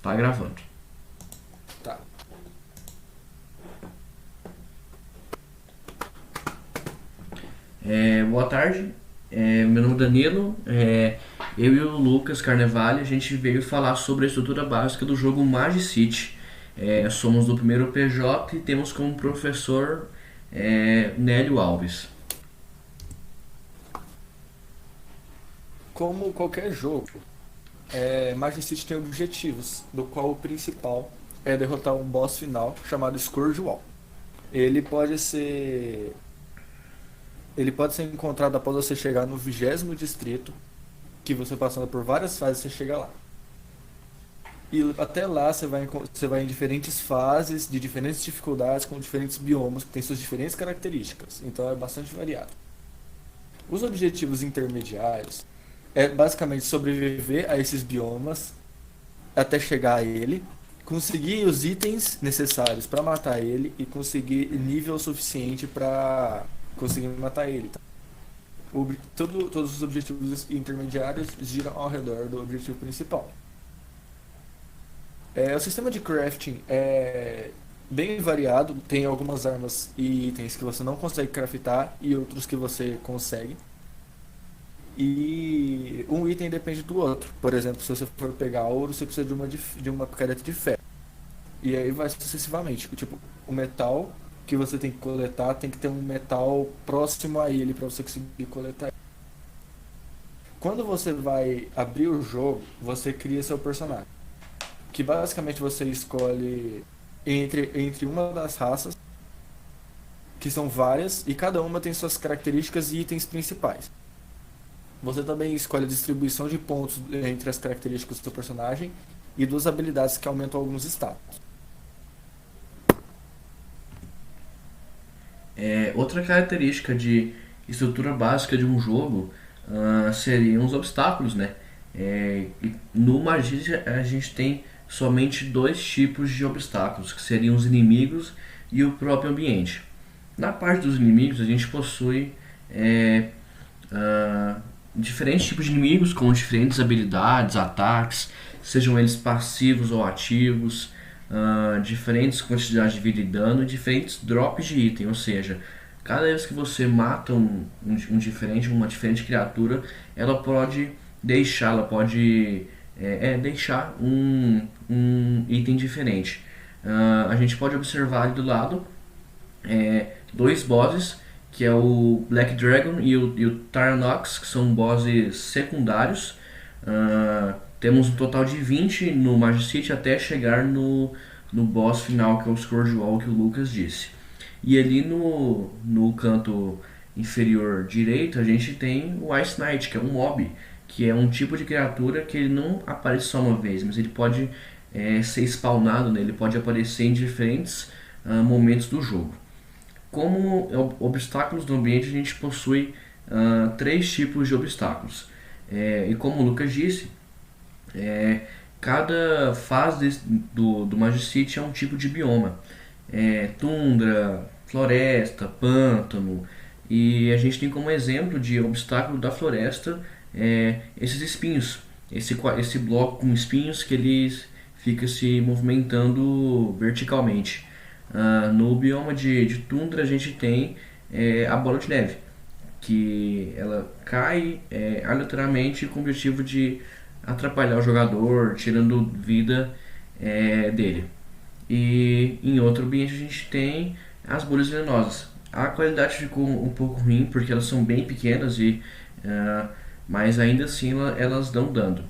Tá gravando. Tá. Boa tarde, meu nome é Danilo. Eu e o Lucas Carnevale, a gente veio falar sobre a estrutura básica do jogo Magic City. Somos do primeiro PJ e temos como professor Nélio Alves. Como qualquer jogo, Magic City tem objetivos, do qual o principal é derrotar um boss final chamado Scourge Wall. Ele pode ser, ele pode ser encontrado após você chegar no 20º distrito, que você passando por várias fases você chega lá. E até lá você vai em diferentes fases, de diferentes dificuldades, com diferentes biomas, que têm suas diferentes características. Então é bastante variado. Os objetivos intermediários é basicamente sobreviver a esses biomas até chegar a ele, conseguir os itens necessários para matar ele e conseguir nível suficiente para conseguir matar ele. Tá? Todos os objetivos intermediários giram ao redor do objetivo principal. O sistema de crafting é bem variado, tem algumas armas e itens que você não consegue craftar e outros que você consegue. E um item depende do outro. Por exemplo, se você for pegar ouro, você precisa de uma careta de ferro. E aí vai sucessivamente. Tipo, o metal que você tem que coletar tem que ter um metal próximo a ele para você conseguir coletar. Quando você vai abrir o jogo, você cria seu personagem. Que basicamente você escolhe entre uma das raças, que são várias, e cada uma tem suas características e itens principais. Você também escolhe a distribuição de pontos entre as características do seu personagem e duas habilidades que aumentam alguns status. Outra característica de estrutura básica de um jogo seriam os obstáculos, né? E no Magic a gente tem somente dois tipos de obstáculos, que seriam os inimigos e o próprio ambiente. Na parte dos inimigos a gente possui é, diferentes tipos de inimigos com diferentes habilidades, ataques, sejam eles passivos ou ativos, diferentes quantidades de vida e dano e diferentes drops de item, ou seja, cada vez que você mata uma diferente criatura, ela pode deixar um item diferente. A gente pode observar ali do lado dois bosses, que é o Black Dragon e o Tarnox, que são bosses secundários. Temos um total de 20 no Magic City até chegar no boss final, que é o Scourge Wall, que o Lucas disse. E ali no canto inferior direito a gente tem o Ice Knight, que é um mob, que é um tipo de criatura que ele não aparece só uma vez, mas ele pode ser spawnado, né? Ele pode aparecer em diferentes momentos do jogo. Como obstáculos no ambiente, a gente possui três tipos de obstáculos. E como o Lucas disse, é, cada fase do Magic City é um tipo de bioma. Tundra, floresta, pântano. E a gente tem como exemplo de obstáculo da floresta esses espinhos. Esse bloco com espinhos que ele fica se movimentando verticalmente. No bioma de tundra a gente tem a bola de neve, que ela cai aleatoriamente com o objetivo de atrapalhar o jogador, tirando vida dele. E em outro ambiente a gente tem as bolhas venenosas. A qualidade ficou um pouco ruim porque elas são bem pequenas mas ainda assim elas dão dano.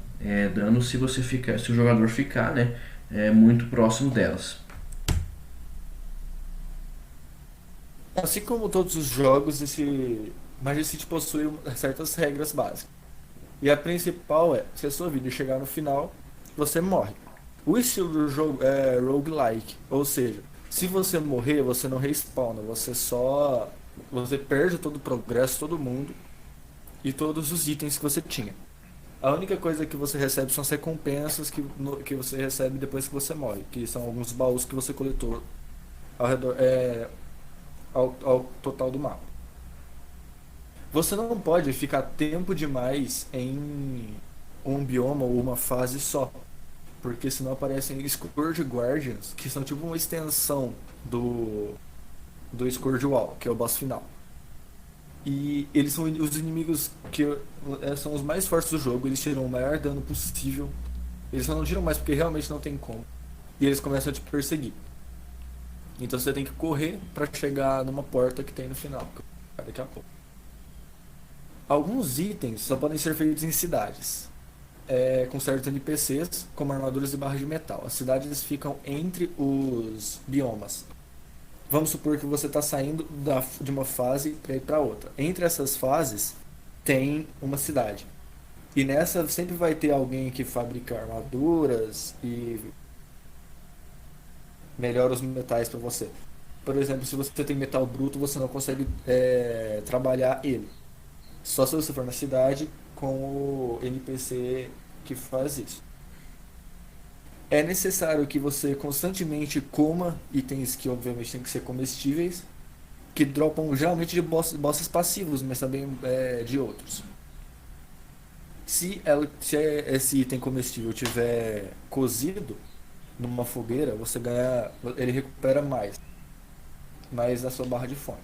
Dano se o jogador ficar, né, muito próximo delas. Assim como todos os jogos, esse Magic City possui certas regras básicas. E a principal é, se a sua vida chegar no final, você morre. O estilo do jogo é roguelike, ou seja, se você morrer, você não respawna, você perde todo o progresso, todo mundo e todos os itens que você tinha. A única coisa que você recebe são as recompensas que você recebe depois que você morre, que são alguns baús que você coletou ao redor, ao total do mapa. Você não pode ficar tempo demais em um bioma ou uma fase só. porque senão aparecem Scourge Guardians, que são tipo uma extensão do Scourge Wall, que é o boss final. E eles são os inimigos que são os mais fortes do jogo, eles tiram o maior dano possível. Eles só não tiram mais porque realmente não tem como. E eles começam a te perseguir. Então você tem que correr pra chegar numa porta que tem no final, que eu vou explicar daqui a pouco. Alguns itens só podem ser feitos em cidades, com certos NPCs, como armaduras e barras de metal. As cidades ficam entre os biomas. Vamos supor que você está saindo de uma fase para ir para outra. Entre essas fases tem uma cidade. E nessa sempre vai ter alguém que fabrica armaduras e melhora os metais para você. Por exemplo, se você tem metal bruto, você não consegue trabalhar ele. Só se você for na cidade com o NPC que faz isso. É necessário que você constantemente coma itens que obviamente têm que ser comestíveis, que dropam geralmente de bosses passivos, mas também de outros. Se esse item comestível tiver cozido numa fogueira, você ganha, ele recupera mais da sua barra de fome.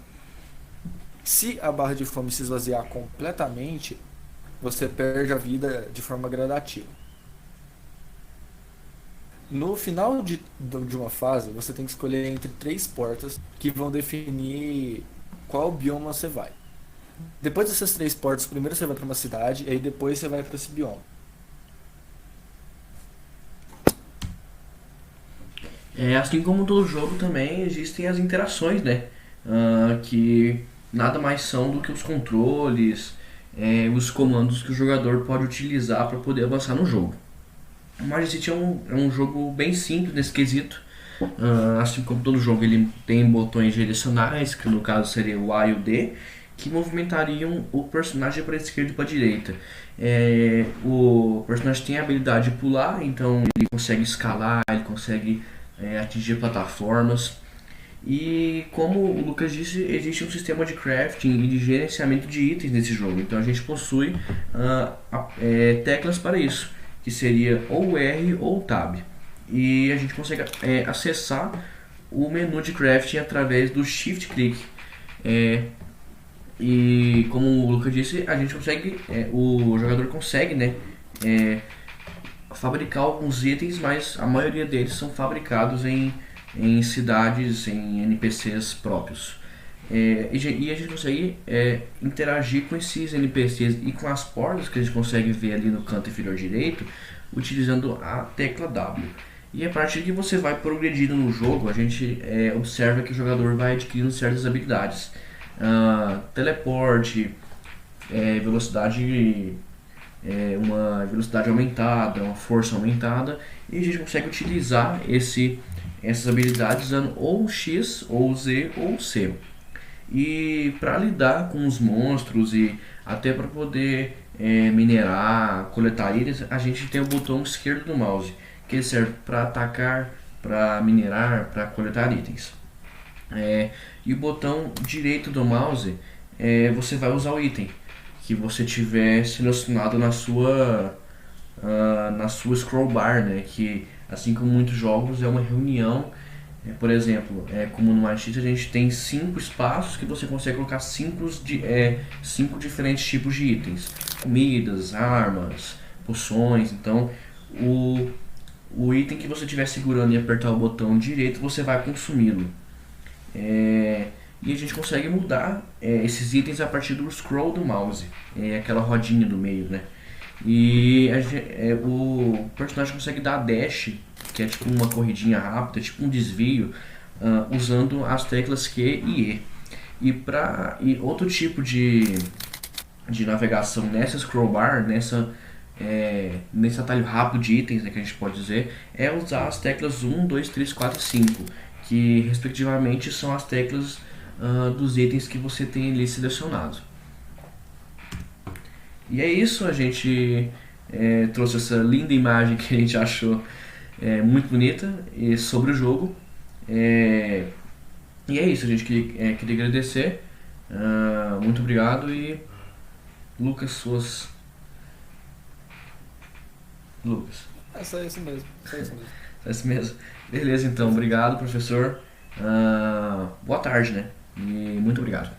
Se a barra de fome se esvaziar completamente, você perde a vida de forma gradativa. No final de uma fase, você tem que escolher entre três portas que vão definir qual bioma você vai. Depois dessas três portas, primeiro você vai para uma cidade e aí depois você vai para esse bioma. Assim como todo jogo também existem as interações, né? Que nada mais são do que os controles, os comandos que o jogador pode utilizar para poder avançar no jogo. O Mario City é um jogo bem simples nesse quesito. Assim como todo jogo, ele tem botões direcionais, que no caso seria o A e o D, que movimentariam o personagem para a esquerda e para a direita. O personagem tem a habilidade de pular, então ele consegue escalar, ele consegue atingir plataformas. E como o Lucas disse, existe um sistema de crafting e de gerenciamento de itens nesse jogo. Então a gente possui teclas para isso, que seria ou o R ou o Tab. E a gente consegue acessar o menu de crafting através do Shift Click. E como o Lucas disse, a gente consegue, o jogador consegue, né, fabricar alguns itens, mas a maioria deles são fabricados em cidades, em NPCs próprios. E a gente consegue interagir com esses NPCs e com as portas que a gente consegue ver ali no canto inferior direito, utilizando a tecla W. E a partir que você vai progredindo no jogo, a gente observa que o jogador vai adquirindo certas habilidades. Teleporte, velocidade, uma velocidade aumentada, uma força aumentada, e a gente consegue utilizar essas habilidades usando ou o X, ou o Z, ou o C. E para lidar com os monstros e até para poder minerar, coletar itens, a gente tem o botão esquerdo do mouse, que ele serve para atacar, para minerar, para coletar itens. E o botão direito do mouse, você vai usar o item que você tiver selecionado na sua scroll bar, né? Que assim como muitos jogos é uma reunião. Por exemplo, como no Mario City a gente tem 5 espaços que você consegue colocar 5 diferentes tipos de itens: comidas, armas, poções. Então o item que você estiver segurando e apertar o botão direito, você vai consumi-lo. E a gente consegue mudar esses itens a partir do scroll do mouse, aquela rodinha do meio, né? E o personagem consegue dar dash, que é tipo uma corridinha rápida, tipo um desvio, usando as teclas Q e E. E outro tipo de navegação nessa scroll bar, nesse atalho rápido de itens, né, que a gente pode dizer, é usar as teclas 1, 2, 3, 4 e 5, que respectivamente são as teclas dos itens que você tem ali selecionado. E é isso, a gente trouxe essa linda imagem que a gente achou muito bonita sobre o jogo. E é isso, a gente queria agradecer. Muito obrigado e Lucas. É só isso mesmo. Só isso mesmo. É isso mesmo. Beleza, então. Obrigado, professor. Boa tarde, né? E muito obrigado.